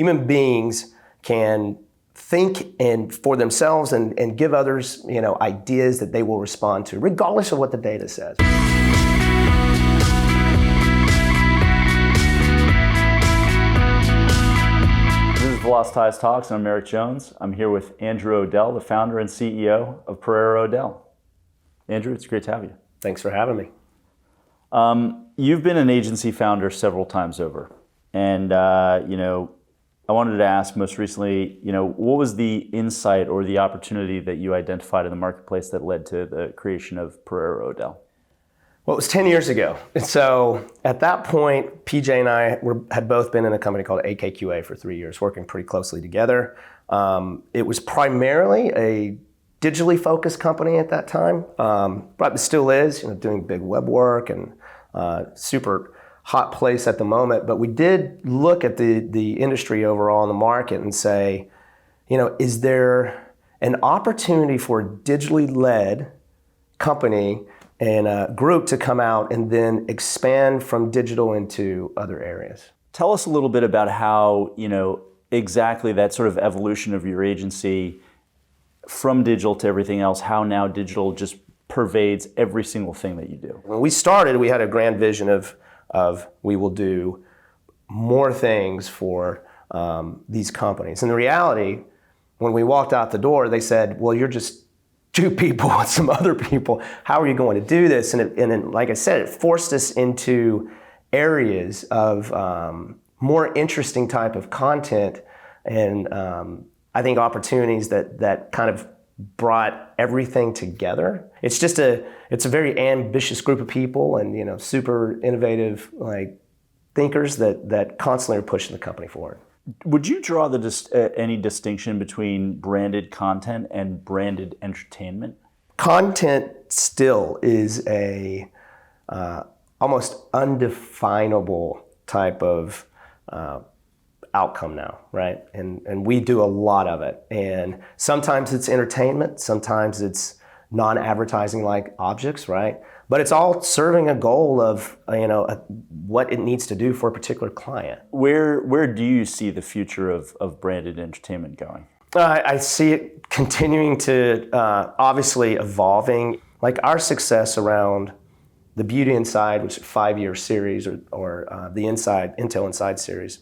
human beings can think and for themselves and give others, ideas that they will respond to, regardless of what the data says. This is Velocitize Talks, and I'm Eric Jones. I'm here with Andrew O'Dell, the founder and CEO of Pereira ODell. Andrew, it's great to have you. Thanks for having me. You've been an agency founder several times over, and I wanted to ask most recently, what was the insight or the opportunity that you identified in the marketplace that led to the creation of Pereira ODell? Well, it was 10 years ago. And so at that point, PJ and I had both been in a company called AKQA for 3 years, working pretty closely together. It was primarily a digitally focused company at that time, but it still is, doing big web work and super hot place at the moment. But we did look at the industry overall in the market and say, is there an opportunity for a digitally led company and a group to come out and then expand from digital into other areas? Tell us a little bit about how, exactly that sort of evolution of your agency from digital to everything else, how now digital just pervades every single thing that you do. When we started, we had a grand vision of we will do more things for these companies. And the reality, when we walked out the door, they said, well, you're just two people with some other people. How are you going to do this? And like I said, it forced us into areas of more interesting type of content and I think opportunities that kind of brought everything together. It's a very ambitious group of people and super innovative thinkers that constantly are pushing the company forward. Would you draw any distinction between branded content and branded entertainment? Content still is a almost undefinable type of outcome now, right? And we do a lot of it. And sometimes it's entertainment, sometimes it's non-advertising like objects, right? But it's all serving a goal of what it needs to do for a particular client. Where do you see the future of branded entertainment going? I see it continuing to obviously evolving. Like our success around the Beauty Inside, which is a 5-year series, or the Intel Inside series.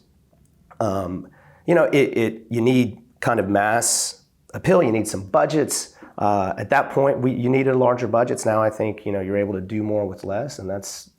You need kind of mass appeal. You need some budgets. At that point, you needed larger budgets. Now I think you're able to do more with less, and that's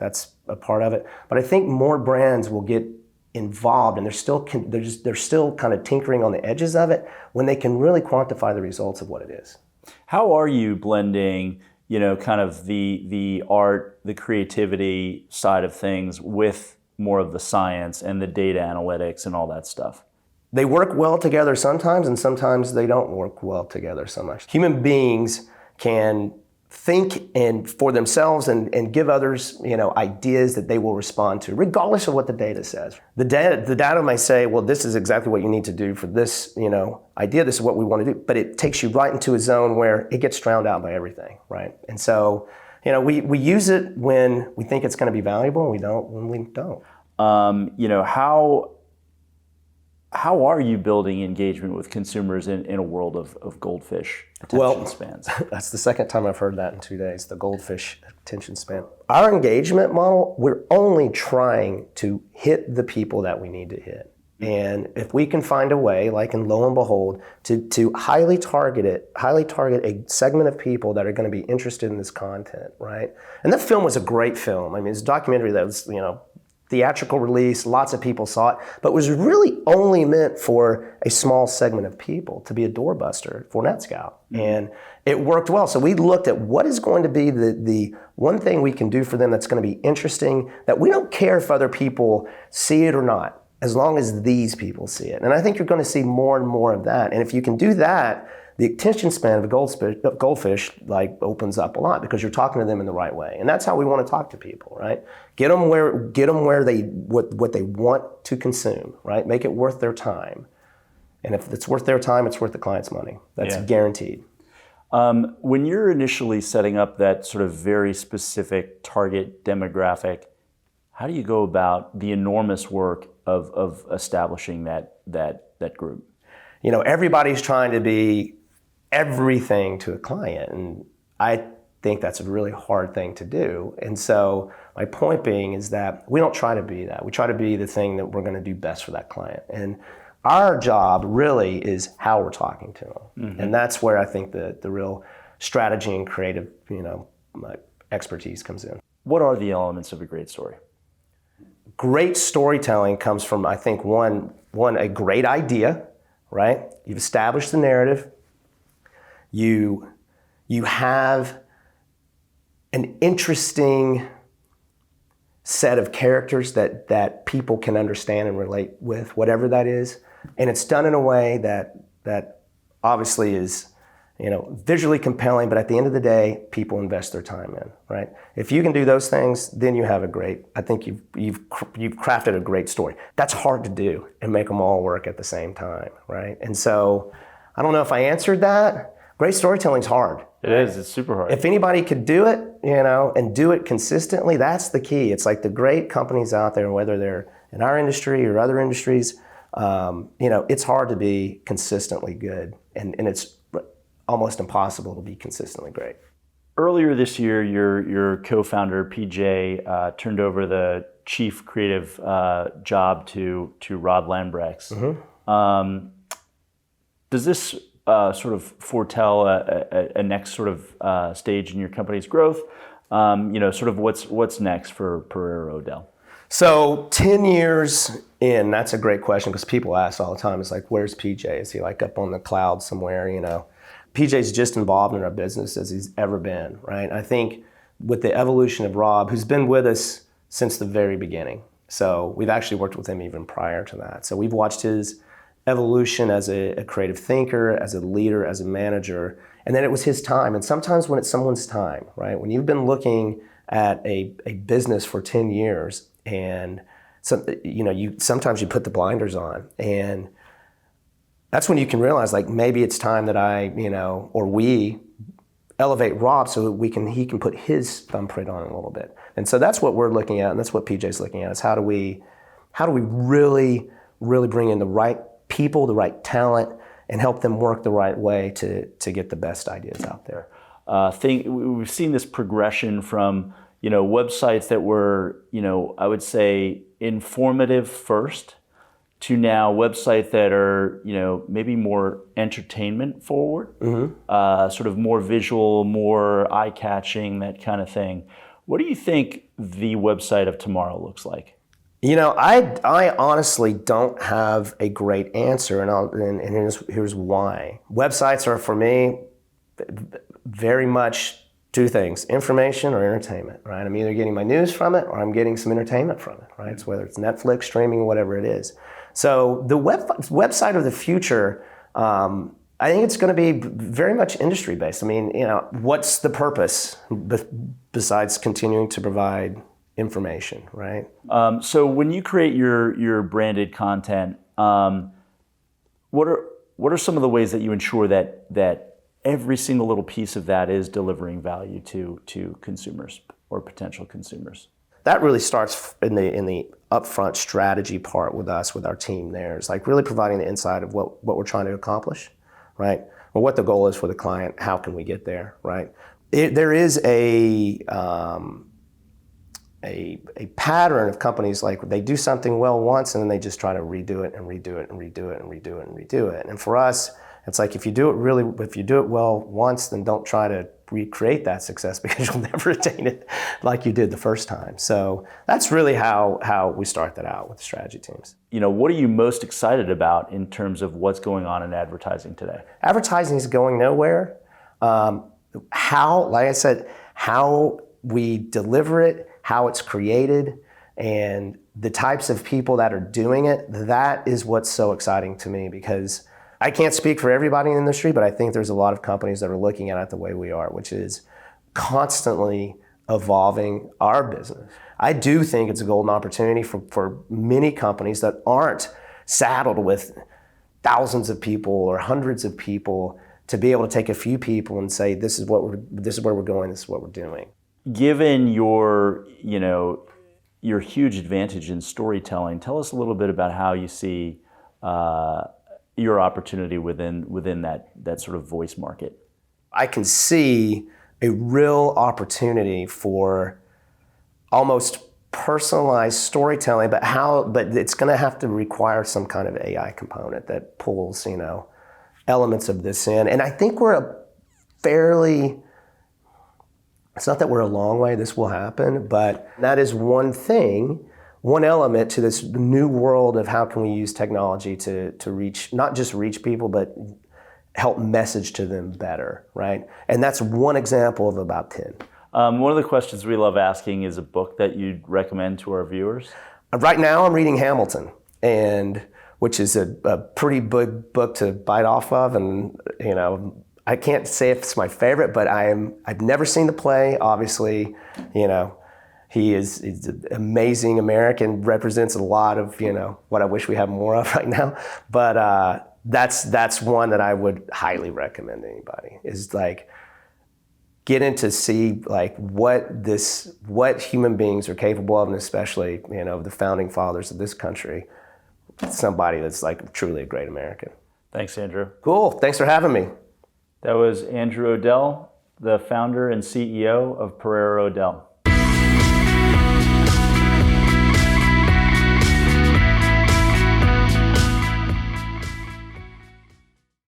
a part of it. But I think more brands will get involved, and they're still kind of tinkering on the edges of it when they can really quantify the results of what it is. How are you blending, kind of the art, the creativity side of things with more of the science and the data analytics and all that stuff? They work well together sometimes, and sometimes they don't work well together so much. Human beings can think and for themselves and give others, ideas that they will respond to, regardless of what the data says. The data may say, well, this is exactly what you need to do for this, idea. This is what we want to do. But it takes you right into a zone where it gets drowned out by everything, right? And so, we use it when we think it's going to be valuable, and we don't when we don't. How are you building engagement with consumers in a world of goldfish attention spans? That's the second time I've heard that in 2 days, the goldfish attention span. Our engagement model, we're only trying to hit the people that we need to hit. And if we can find a way, like in Lo and Behold, to highly target a segment of people that are going to be interested in this content, right? And that film was a great film. I mean, it's a documentary that was, theatrical release, lots of people saw it, but was really only meant for a small segment of people to be a doorbuster for NetScout. Mm-hmm. And it worked well. So we looked at what is going to be the one thing we can do for them that's going to be interesting, that we don't care if other people see it or not, as long as these people see it. And I think you're going to see more and more of that. And if you can do that, the attention span of a goldfish opens up a lot, because you're talking to them in the right way. And that's how we want to talk to people, right? Get them where what they want to consume, right? Make it worth their time. And if it's worth their time, it's worth the client's money. That's guaranteed. When you're initially setting up that sort of very specific target demographic, how do you go about the enormous work of establishing that that group? Everybody's trying to be everything to a client, and I think that's a really hard thing to do. And so my point being is that we don't try to be that. We try to be the thing that we're going to do best for that client. And our job really is how we're talking to them. And that's where I think the real strategy and creative, expertise comes in. What are the elements of a great story? Great storytelling comes from, I think, one, a great idea, right? You've established the narrative. You have an interesting set of characters that people can understand and relate with, whatever that is. And it's done in a way that obviously is, visually compelling, but at the end of the day, people invest their time in, right? If you can do those things, then you have I think you've crafted a great story. That's hard to do and make them all work at the same time, right? And so, I don't know if I answered that. Great storytelling's hard. It is. It's super hard. If anybody could do it, and do it consistently, that's the key. It's like the great companies out there, whether they're in our industry or other industries, it's hard to be consistently good, and it's almost impossible to be consistently great. Earlier this year, your co-founder PJ turned over the chief creative job to Rob Lambrechts. Does this sort of foretell a next sort of stage in your company's growth? Sort of what's next for Pereira ODell? So 10 years in, that's a great question, because people ask all the time. It's like, where's PJ? Is he like up on the cloud somewhere? PJ's just involved in our business as he's ever been, right? I think with the evolution of Rob, who's been with us since the very beginning. So we've actually worked with him even prior to that. So we've watched his evolution as a creative thinker, as a leader, as a manager, and then it was his time. And sometimes when it's someone's time, right? When you've been looking at a business for 10 years and sometimes you put the blinders on, and that's when you can realize, like, maybe it's time that or we elevate Rob so that he can put his thumbprint on it a little bit. And so that's what we're looking at, and that's what PJ's looking at, is how do we really, really bring in the right people, the right talent, and help them work the right way to get the best ideas out there. We've seen this progression from websites that were I would say informative first to now websites that are maybe more entertainment forward, sort of more visual, more eye-catching, that kind of thing. What do you think the website of tomorrow looks like? I honestly don't have a great answer, and here's why. Websites are, for me, very much two things: information or entertainment, right? I'm either getting my news from it or I'm getting some entertainment from it, right? It's whether it's Netflix, streaming, whatever it is. So the website of the future, I think it's going to be very much industry-based. I mean, what's the purpose besides continuing to provide information, right? So when you create your branded content, what are some of the ways that you ensure that every single little piece of that is delivering value to consumers or potential consumers? That really starts in the upfront strategy part with us, with our team there. It's like really providing the insight of what we're trying to accomplish, right? Or what the goal is for the client, how can we get there, right? There is a pattern of companies, like they do something well once and then they just try to redo it and redo it and redo it and redo it and redo it. And for us, it's like if you do it well once, then don't try to recreate that success, because you'll never attain it like you did the first time. So that's really how we start that out with the strategy teams. What are you most excited about in terms of what's going on in advertising today? Advertising is going nowhere. Like I said, how we deliver it, how it's created, and the types of people that are doing it, that is what's so exciting to me, because I can't speak for everybody in the industry, but I think there's a lot of companies that are looking at it the way we are, which is constantly evolving our business. I do think it's a golden opportunity for many companies that aren't saddled with thousands of people or hundreds of people to be able to take a few people and say, this is where we're going, this is what we're doing. Given your huge advantage in storytelling, tell us a little bit about how you see your opportunity within that sort of voice market? I can see a real opportunity for almost personalized storytelling, but it's going to have to require some kind of AI component that pulls, elements of this in. And I think it's not that we're a long way, this will happen, but that is one element to this new world of how can we use technology to reach, not just reach people, but help message to them better, right? And that's one example of about 10. One of the questions we love asking is a book that you'd recommend to our viewers. Right now I'm reading Hamilton, which is a pretty big book to bite off of, and I can't say if it's my favorite, but I've never seen the play. Obviously, he's an amazing American, represents a lot of what I wish we had more of right now. But that's one that I would highly recommend to anybody. Is like get in to see like what human beings are capable of, and especially the founding fathers of this country. Somebody that's like truly a great American. Thanks, Andrew. Cool. Thanks for having me. That was Andrew O'Dell, the founder and CEO of Pereira ODell.